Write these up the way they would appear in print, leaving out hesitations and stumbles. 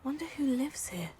Wonder who lives here.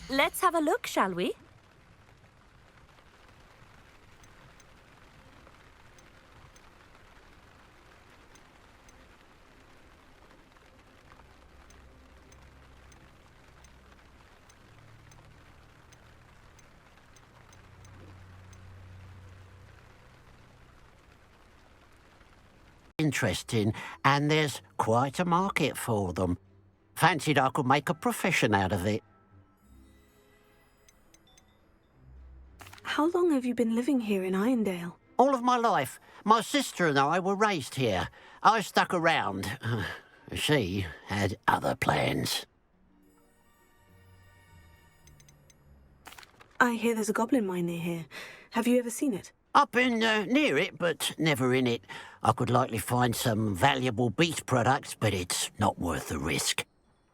Let's have a look, shall we? Interesting, and there's quite a market for them. Fancied I could make a profession out of it. How long have you been living here in Irondale? All of my life. My sister and I were raised here. I stuck around. She had other plans. I hear there's a goblin mine near here. Have you ever seen it? I've been near it, but never in it. I could likely find some valuable beast products, but it's not worth the risk.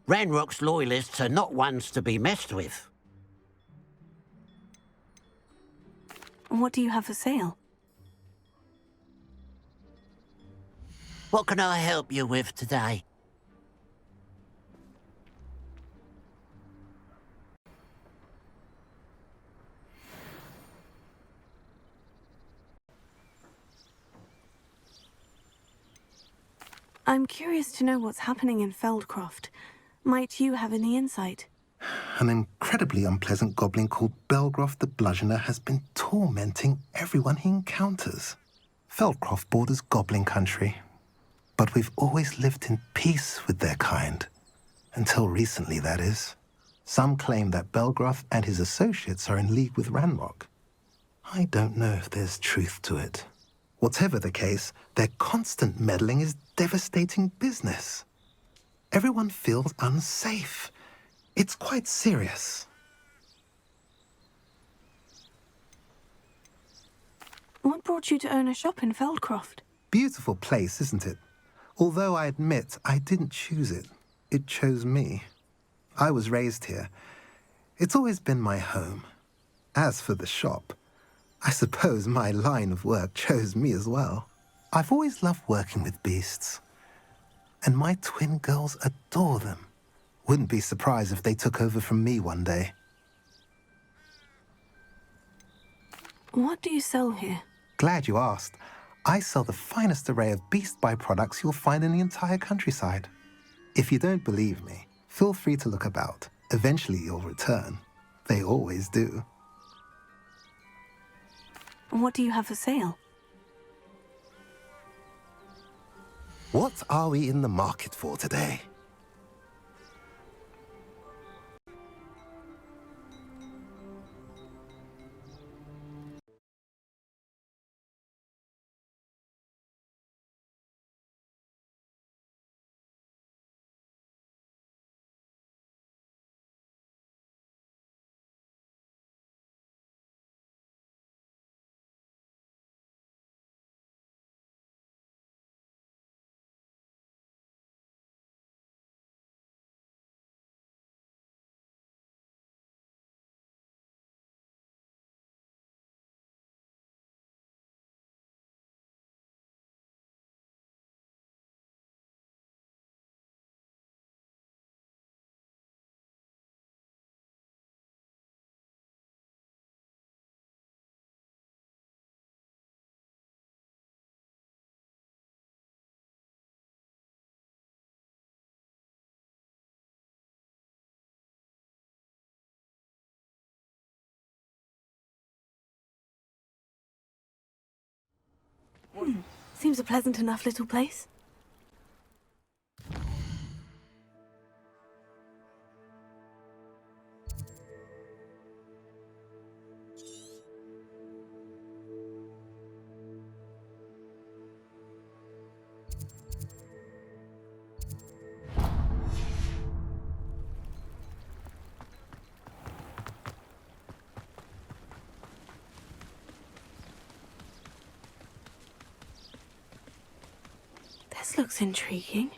Ranrock's loyalists are not ones to be messed with. What do you have for sale? What can I help you with today? I'm curious to know what's happening in Feldcroft. Might you have any insight? An incredibly unpleasant goblin called Belgroth the Bludgeoner has been tormenting everyone he encounters. Feldcroft borders goblin country, but we've always lived in peace with their kind. Until recently, that is. Some claim that Belgroth and his associates are in league with Ranrock. I don't know if there's truth to it. Whatever the case, their constant meddling is devastating business. Everyone feels unsafe. It's quite serious. What brought you to own a shop in Feldcroft? Beautiful place, isn't it? Although I admit I didn't choose it. It chose me. I was raised here. It's always been my home. As for the shop, I suppose my line of work chose me as well. I've always loved working with beasts. And my twin girls adore them. Wouldn't be surprised if they took over from me one day. What do you sell here? Glad you asked. I sell the finest array of beast byproducts you'll find in the entire countryside. If you don't believe me, feel free to look about. Eventually you'll return. They always do. What do you have for sale? What are we in the market for today? Seems a pleasant enough little place. This looks intriguing.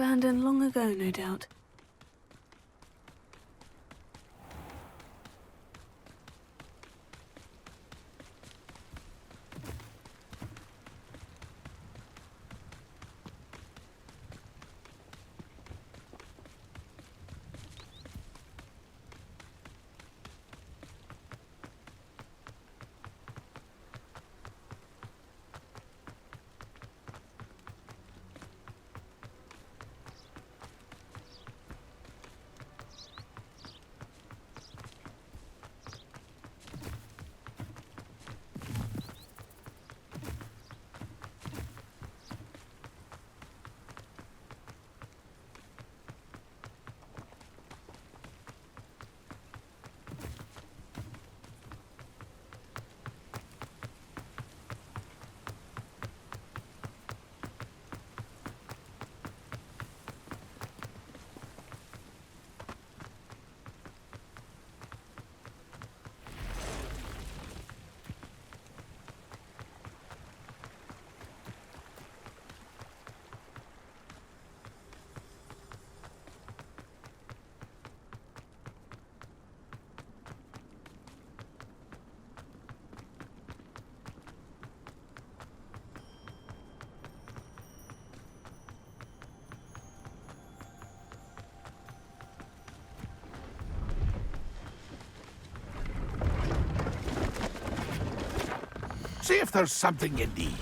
abandoned long ago, no doubt. See if there's something you need.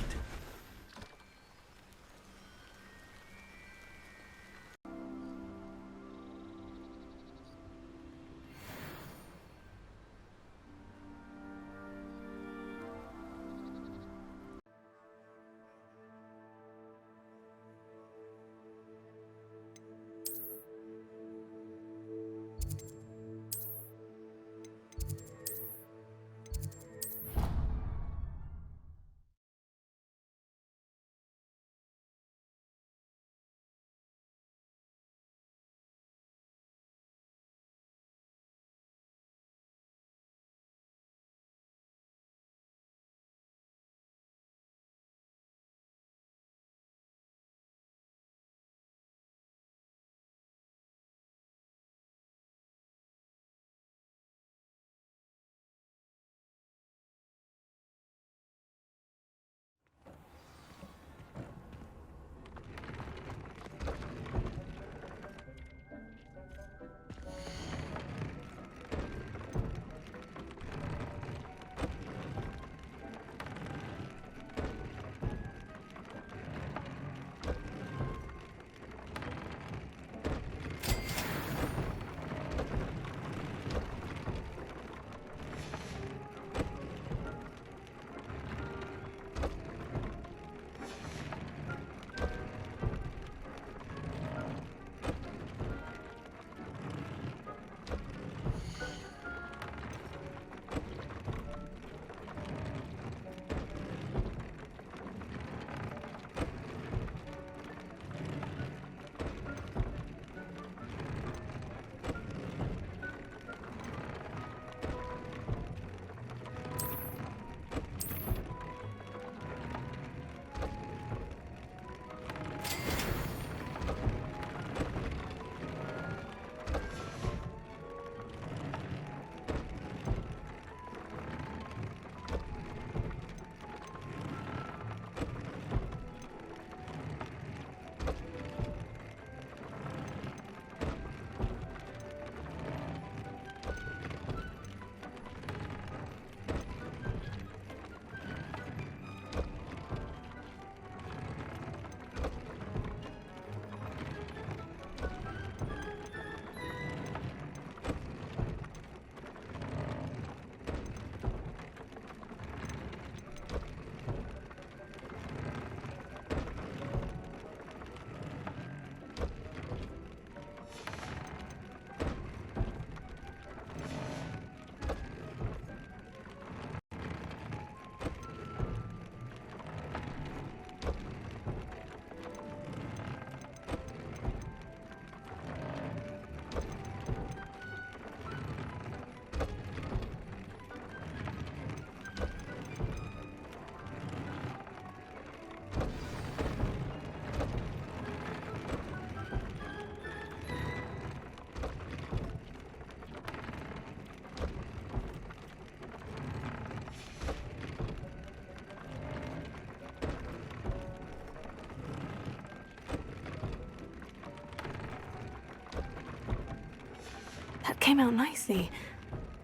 That came out nicely.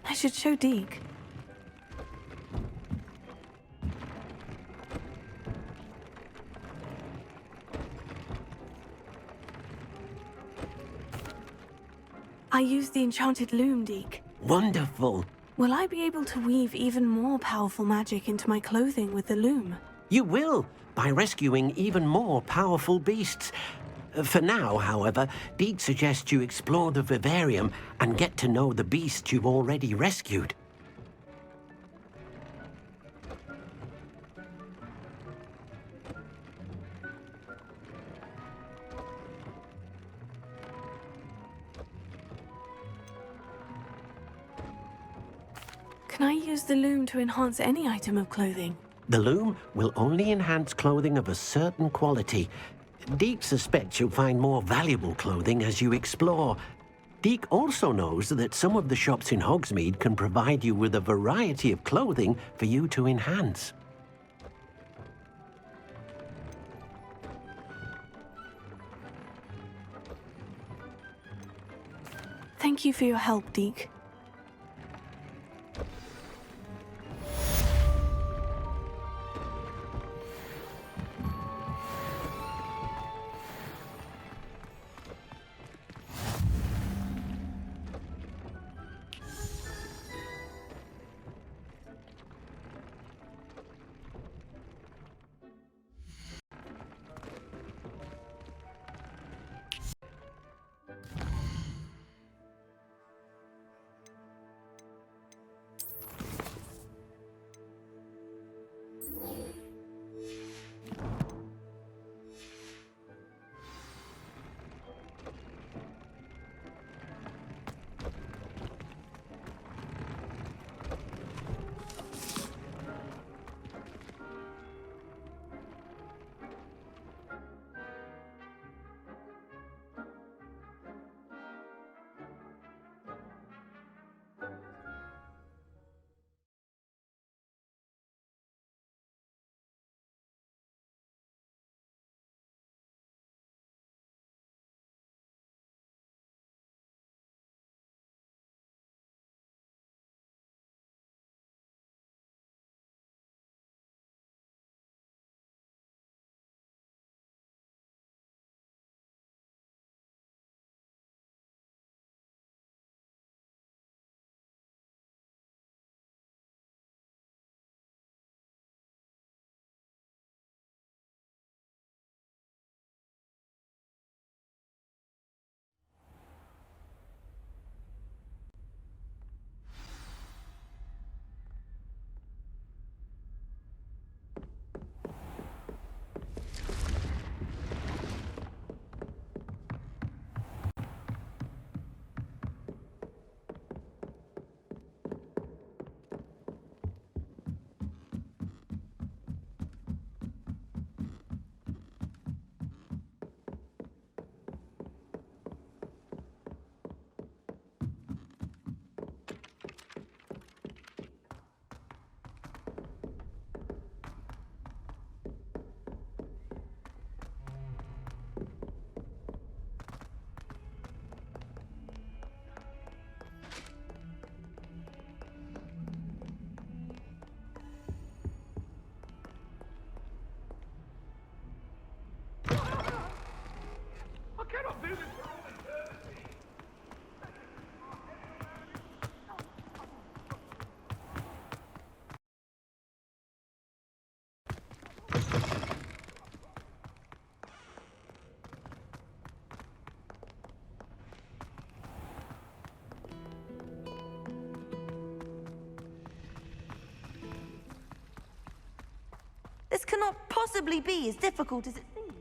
I should show Deke. I used the enchanted loom, Deke. Wonderful. Will I be able to weave even more powerful magic into my clothing with the loom? You will, by rescuing even more powerful beasts. For now, however, Deke suggests you explore the vivarium and get to know the beasts you've already rescued. Can I use the loom to enhance any item of clothing? The loom will only enhance clothing of a certain quality. Deke suspects you'll find more valuable clothing as you explore. Deke also knows that some of the shops in Hogsmeade can provide you with a variety of clothing for you to enhance. Thank you for your help, Deke. This cannot possibly be as difficult as it seems.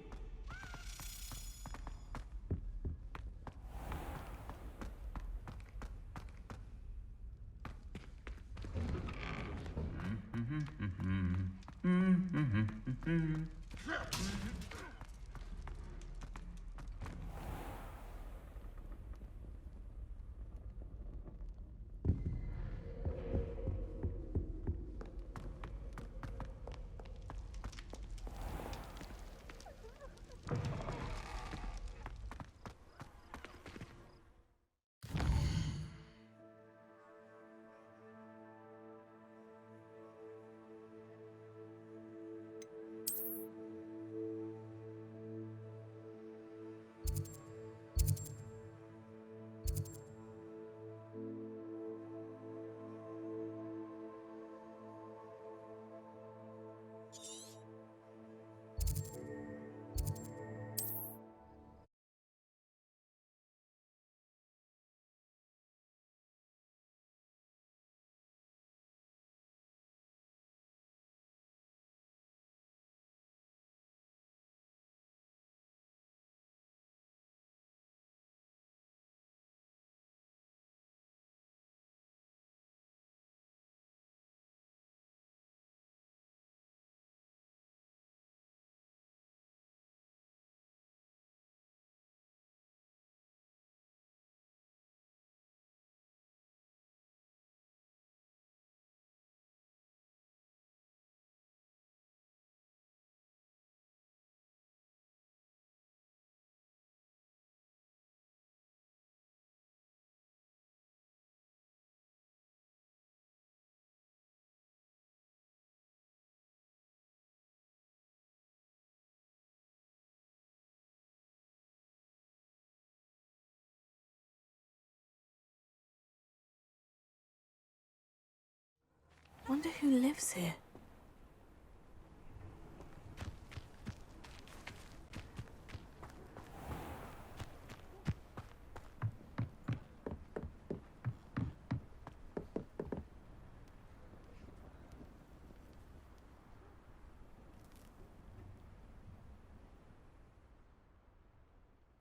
Wonder who lives here.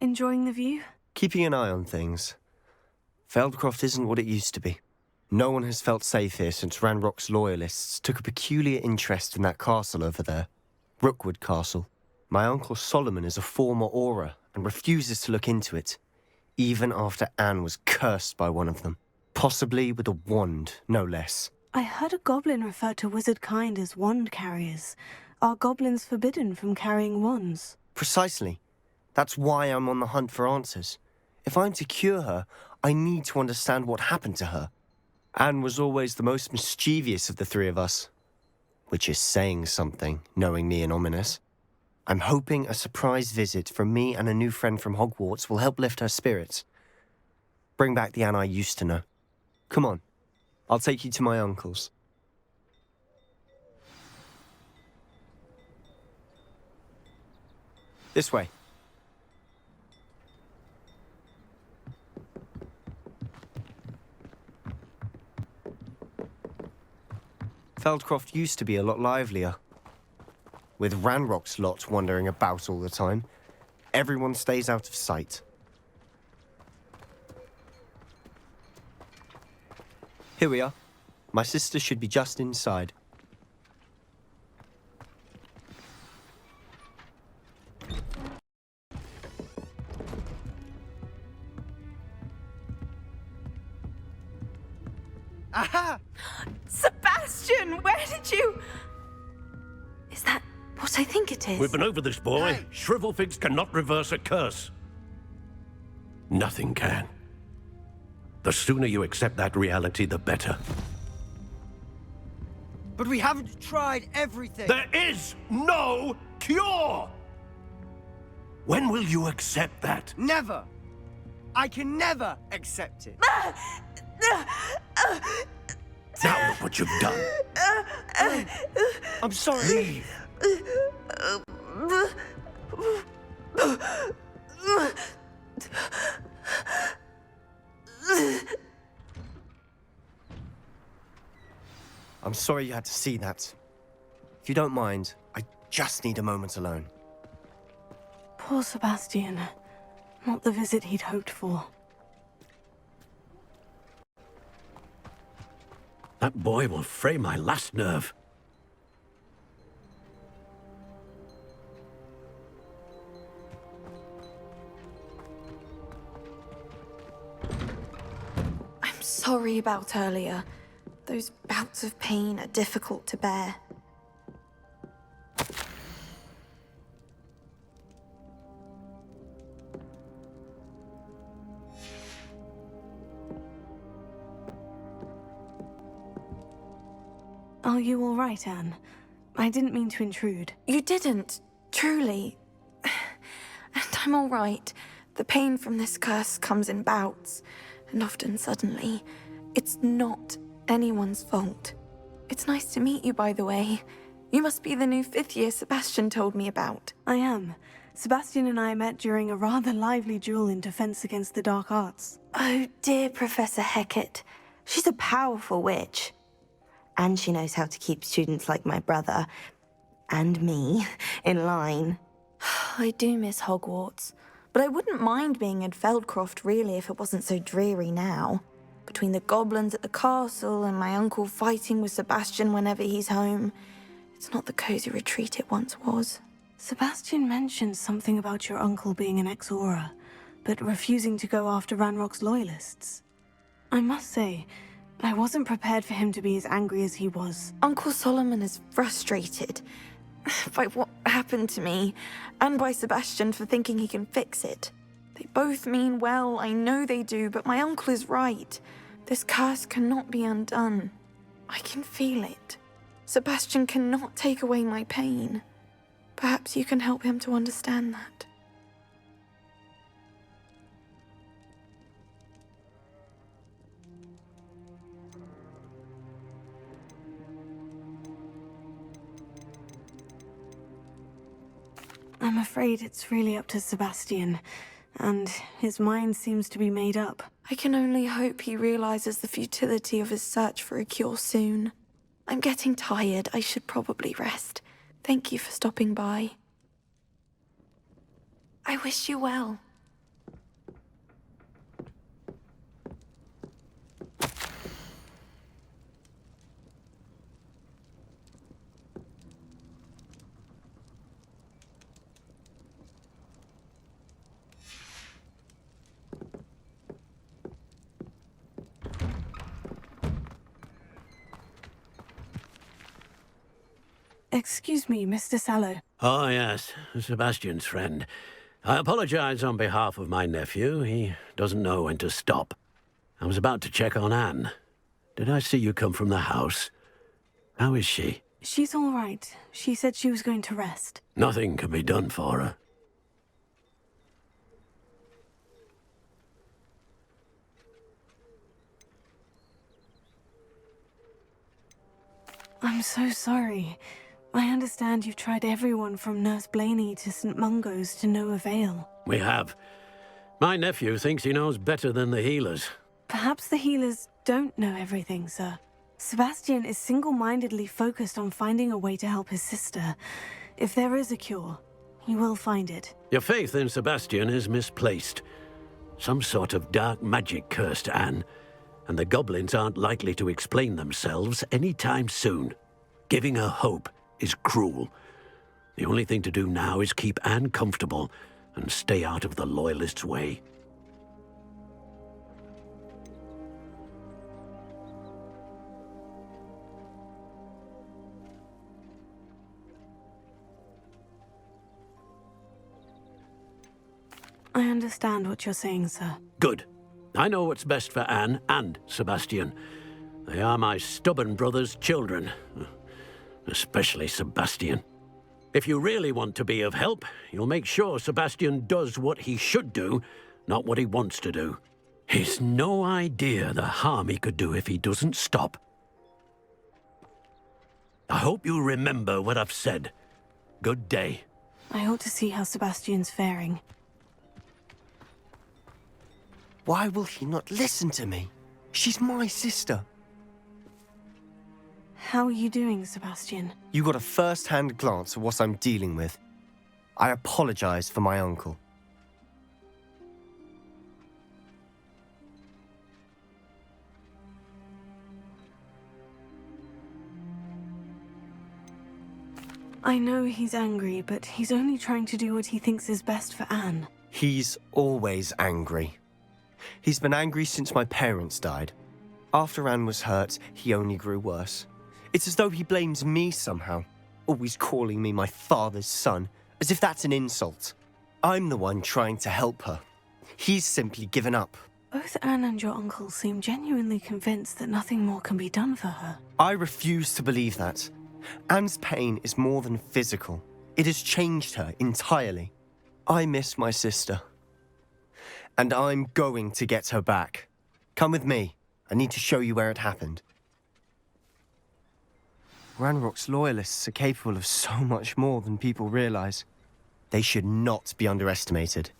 Enjoying the view? Keeping an eye on things. Feldcroft isn't what it used to be. No one has felt safe here since Ranrock's loyalists took a peculiar interest in that castle over there. Rookwood Castle. My uncle Solomon is a former Auror and refuses to look into it, even after Anne was cursed by one of them. Possibly with a wand, no less. I heard a goblin refer to wizard kind as wand carriers. Are goblins forbidden from carrying wands? Precisely. That's why I'm on the hunt for answers. If I'm to cure her, I need to understand what happened to her. Anne was always the most mischievous of the three of us. Which is saying something, knowing me and ominous. I'm hoping a surprise visit from me and a new friend from Hogwarts will help lift her spirits. Bring back the Anne I used to know. Come on, I'll take you to my uncle's. This way. Feldcroft used to be a lot livelier. With Ranrock's lot wandering about all the time, everyone stays out of sight. Here we are. My sister should be just inside. Aha! Sebastian, where did you... Is that what I think it is? We've been over this, boy. Hey. Shrivelfigs cannot reverse a curse. Nothing can. The sooner you accept that reality, the better. But we haven't tried everything. There is no cure! When will you accept that? Never. I can never accept it. Now look what you've done. I'm sorry. Leave. I'm sorry you had to see that. If you don't mind, I just need a moment alone. Poor Sebastian. Not the visit he'd hoped for. That boy will fray my last nerve. I'm sorry about earlier. Those bouts of pain are difficult to bear. Are you all right, Anne? I didn't mean to intrude. You didn't, truly. And I'm all right. The pain from this curse comes in bouts, and often suddenly. It's not anyone's fault. It's nice to meet you, by the way. You must be the new 5th year Sebastian told me about. I am. Sebastian and I met during a rather lively duel in Defense Against the Dark Arts. Oh, dear Professor Hecat. She's a powerful witch. And she knows how to keep students like my brother, and me, in line. I do miss Hogwarts, but I wouldn't mind being in Feldcroft, really, if it wasn't so dreary now. Between the goblins at the castle and my uncle fighting with Sebastian whenever he's home, it's not the cozy retreat it once was. Sebastian mentioned something about your uncle being an ex-Auror, but refusing to go after Ranrock's loyalists. I must say, I wasn't prepared for him to be as angry as he was. Uncle Solomon is frustrated by what happened to me, and by Sebastian for thinking he can fix it. They both mean well, I know they do, but my uncle is right. This curse cannot be undone. I can feel it. Sebastian cannot take away my pain. Perhaps you can help him to understand that. I'm afraid it's really up to Sebastian, and his mind seems to be made up. I can only hope he realizes the futility of his search for a cure soon. I'm getting tired. I should probably rest. Thank you for stopping by. I wish you well. Excuse me, Mr. Sallow. Oh, yes, Sebastian's friend. I apologize on behalf of my nephew. He doesn't know when to stop. I was about to check on Anne. Did I see you come from the house? How is she? She's all right. She said she was going to rest. Nothing can be done for her. I'm so sorry. I understand you've tried everyone from Nurse Blaney to St. Mungo's to no avail. We have. My nephew thinks he knows better than the healers. Perhaps the healers don't know everything, sir. Sebastian is single-mindedly focused on finding a way to help his sister. If there is a cure, he will find it. Your faith in Sebastian is misplaced. Some sort of dark magic cursed Anne, and the goblins aren't likely to explain themselves anytime soon. Giving her hope is cruel. The only thing to do now is keep Anne comfortable and stay out of the Loyalists' way. I understand what you're saying, sir. Good. I know what's best for Anne and Sebastian. They are my stubborn brother's children. Especially Sebastian. If you really want to be of help, you'll make sure Sebastian does what he should do, not what he wants to do. He's no idea the harm he could do if he doesn't stop. I hope you remember what I've said. Good day. I ought to see how Sebastian's faring. Why will he not listen to me? She's my sister. How are you doing, Sebastian? You got a first-hand glance at what I'm dealing with. I apologize for my uncle. I know he's angry, but he's only trying to do what he thinks is best for Anne. He's always angry. He's been angry since my parents died. After Anne was hurt, he only grew worse. It's as though he blames me somehow, always calling me my father's son, as if that's an insult. I'm the one trying to help her. He's simply given up. Both Anne and your uncle seem genuinely convinced that nothing more can be done for her. I refuse to believe that. Anne's pain is more than physical. It has changed her entirely. I miss my sister. And I'm going to get her back. Come with me. I need to show you where it happened. Ranrock's Loyalists are capable of so much more than people realize. They should not be underestimated.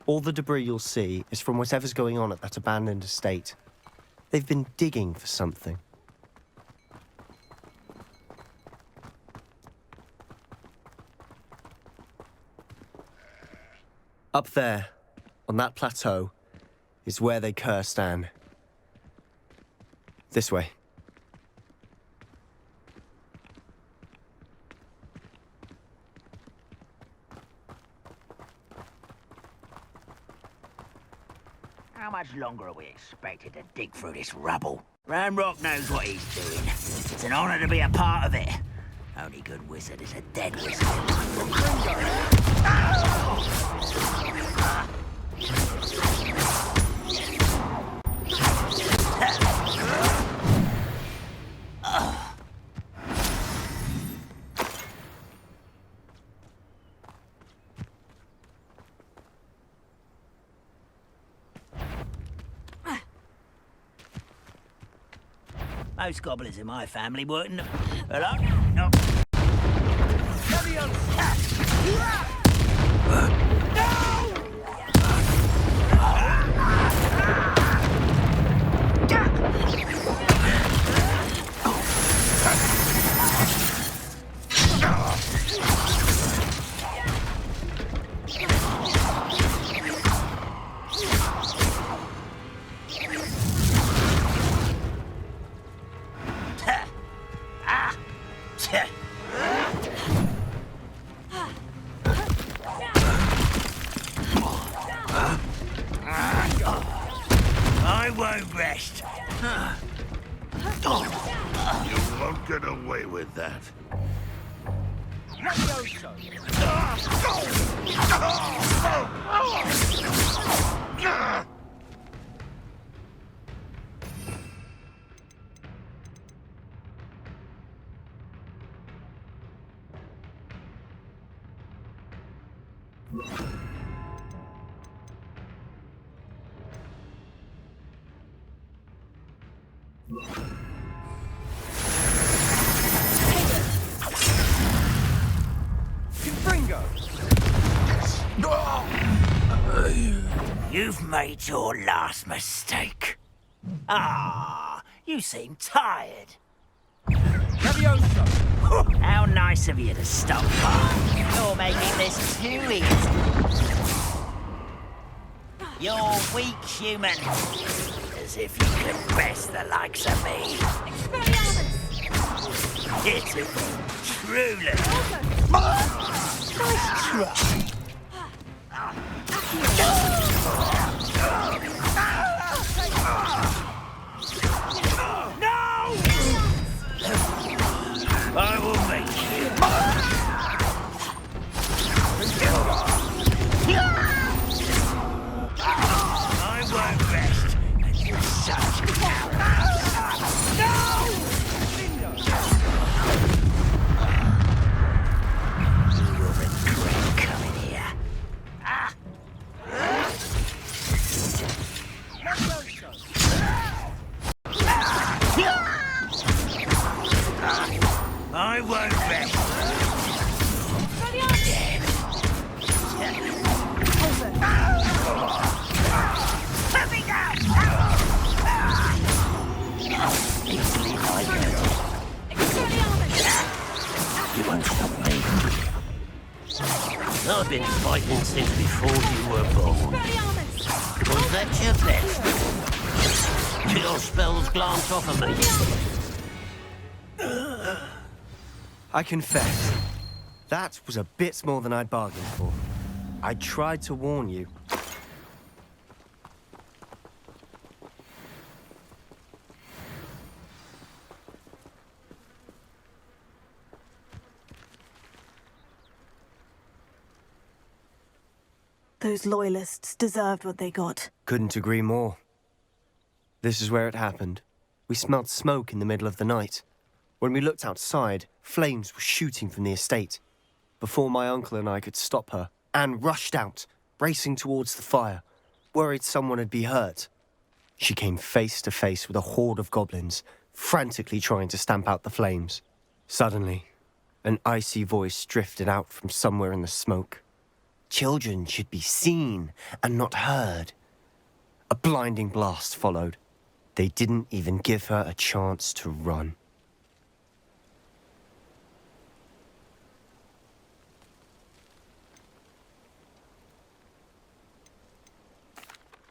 All the debris you'll see is from whatever's going on at that abandoned estate. They've been digging for something. Up there, on that plateau, is where they cursed Anne. This way. How much longer are we expected to dig through this rubble? Ranrock knows what he's doing. It's an honor to be a part of it. Only good wizard is a dead wizard. Most goblins in my family weren't. Hello? No. I won't rest. You won't get away with that. You've made your last mistake. Ah, you seem tired. How nice of you to stop by. You're making this too easy. You're weak, human. As if you could best the likes of me. Pitiful, truly. Nice try. No! I will make you. I won't rest until such cowardice. No! You'll regret coming here. I won't rest. Easily divided. You won't stop me. I've been fighting since before you were born. Was that your best? Your spells glance off of me. I confess, that was a bit more than I'd bargained for. I tried to warn you. Those loyalists deserved what they got. Couldn't agree more. This is where it happened. We smelled smoke in the middle of the night. When we looked outside, flames were shooting from the estate. Before my uncle and I could stop her, Anne rushed out, racing towards the fire, worried someone had been hurt. She came face to face with a horde of goblins, frantically trying to stamp out the flames. Suddenly, an icy voice drifted out from somewhere in the smoke. Children should be seen and not heard. A blinding blast followed. They didn't even give her a chance to run.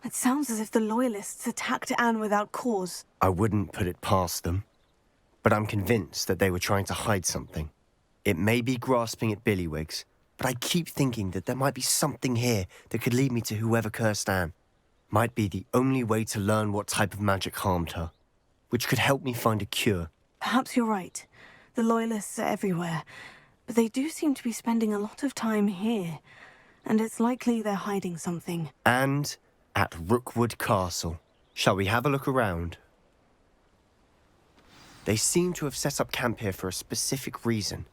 It sounds as if the Loyalists attacked Anne without cause. I wouldn't put it past them, but I'm convinced that they were trying to hide something. It may be grasping at Billywigs, but I keep thinking that there might be something here that could lead me to whoever cursed Anne. Might be the only way to learn what type of magic harmed her, which could help me find a cure. Perhaps you're right. The Loyalists are everywhere, but they do seem to be spending a lot of time here, and it's likely they're hiding something. And at Rookwood Castle. Shall we have a look around? They seem to have set up camp here for a specific reason.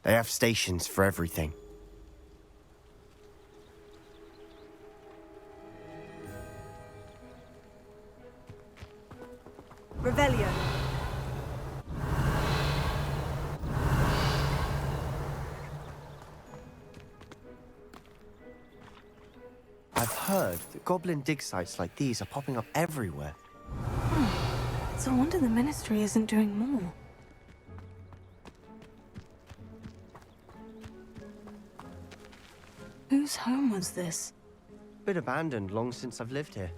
They have stations for everything. Revelio. heard that goblin dig sites like these are popping up everywhere. It's a wonder the Ministry isn't doing more. Whose home was this? Been abandoned long since I've lived here.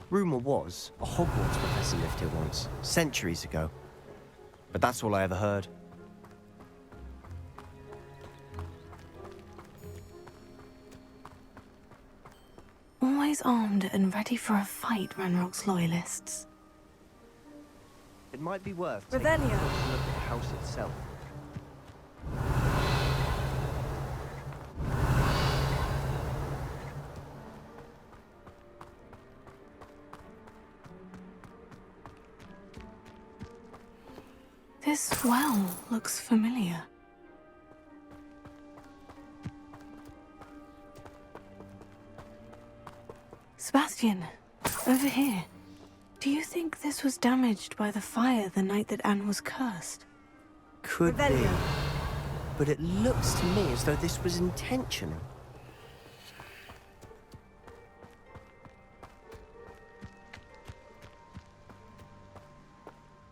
Rumour was a Hogwarts professor lived here once, centuries ago. But that's all I ever heard. Always armed and ready for a fight, Ranrock's loyalists. It might be worth taking a closer look at the house itself. This well looks familiar. Sebastian, over here. Do you think this was damaged by the fire the night that Anne was cursed? Could be. But it looks to me as though this was intentional.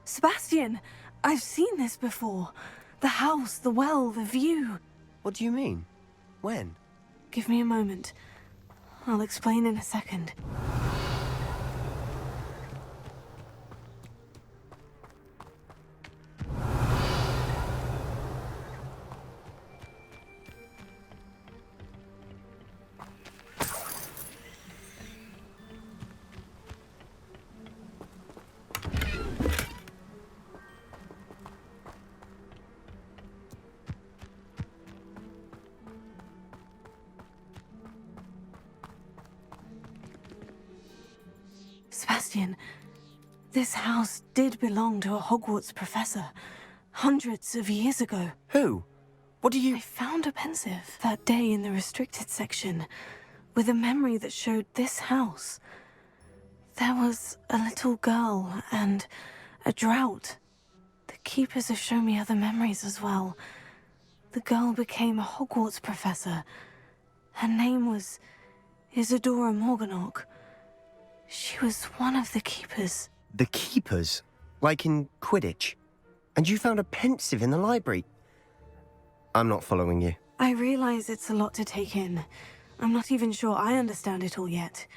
Sebastian, I've seen this before. The house, the well, the view. What do you mean? When? Give me a moment. I'll explain in a second. Sebastian, this house did belong to a Hogwarts professor, hundreds of years ago. Who? What do you... I found a pensive that day in the restricted section, with a memory that showed this house. There was a little girl and a drought. The keepers have shown me other memories as well. The girl became a Hogwarts professor. Her name was Isadora Morganach. She was one of the keepers. The keepers? Like in Quidditch? And you found a pensive in the library? I'm not following you. I realize it's a lot to take in. I'm not even sure I understand it all yet.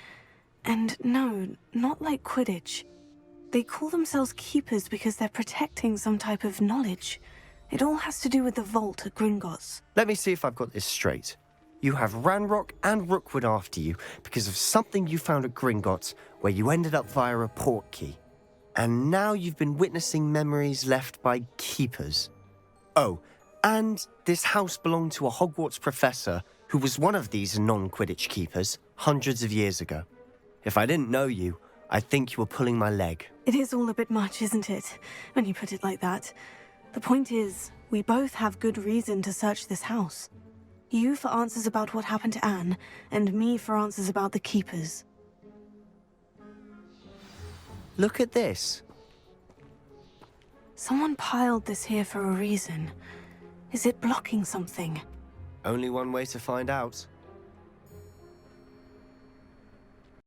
And no, not like Quidditch. They call themselves keepers because they're protecting some type of knowledge. It all has to do with the vault at Gringotts. Let me see if I've got this straight. You have Ranrock and Rookwood after you because of something you found at Gringotts where you ended up via a portkey. And now you've been witnessing memories left by keepers. Oh, and this house belonged to a Hogwarts professor who was one of these non-Quidditch keepers hundreds of years ago. If I didn't know you, I think you were pulling my leg. It is all a bit much, isn't it, when you put it like that? The point is, we both have good reason to search this house. You for answers about what happened to Anne, and me for answers about the keepers. Look at this. Someone piled this here for a reason. Is it blocking something? Only one way to find out.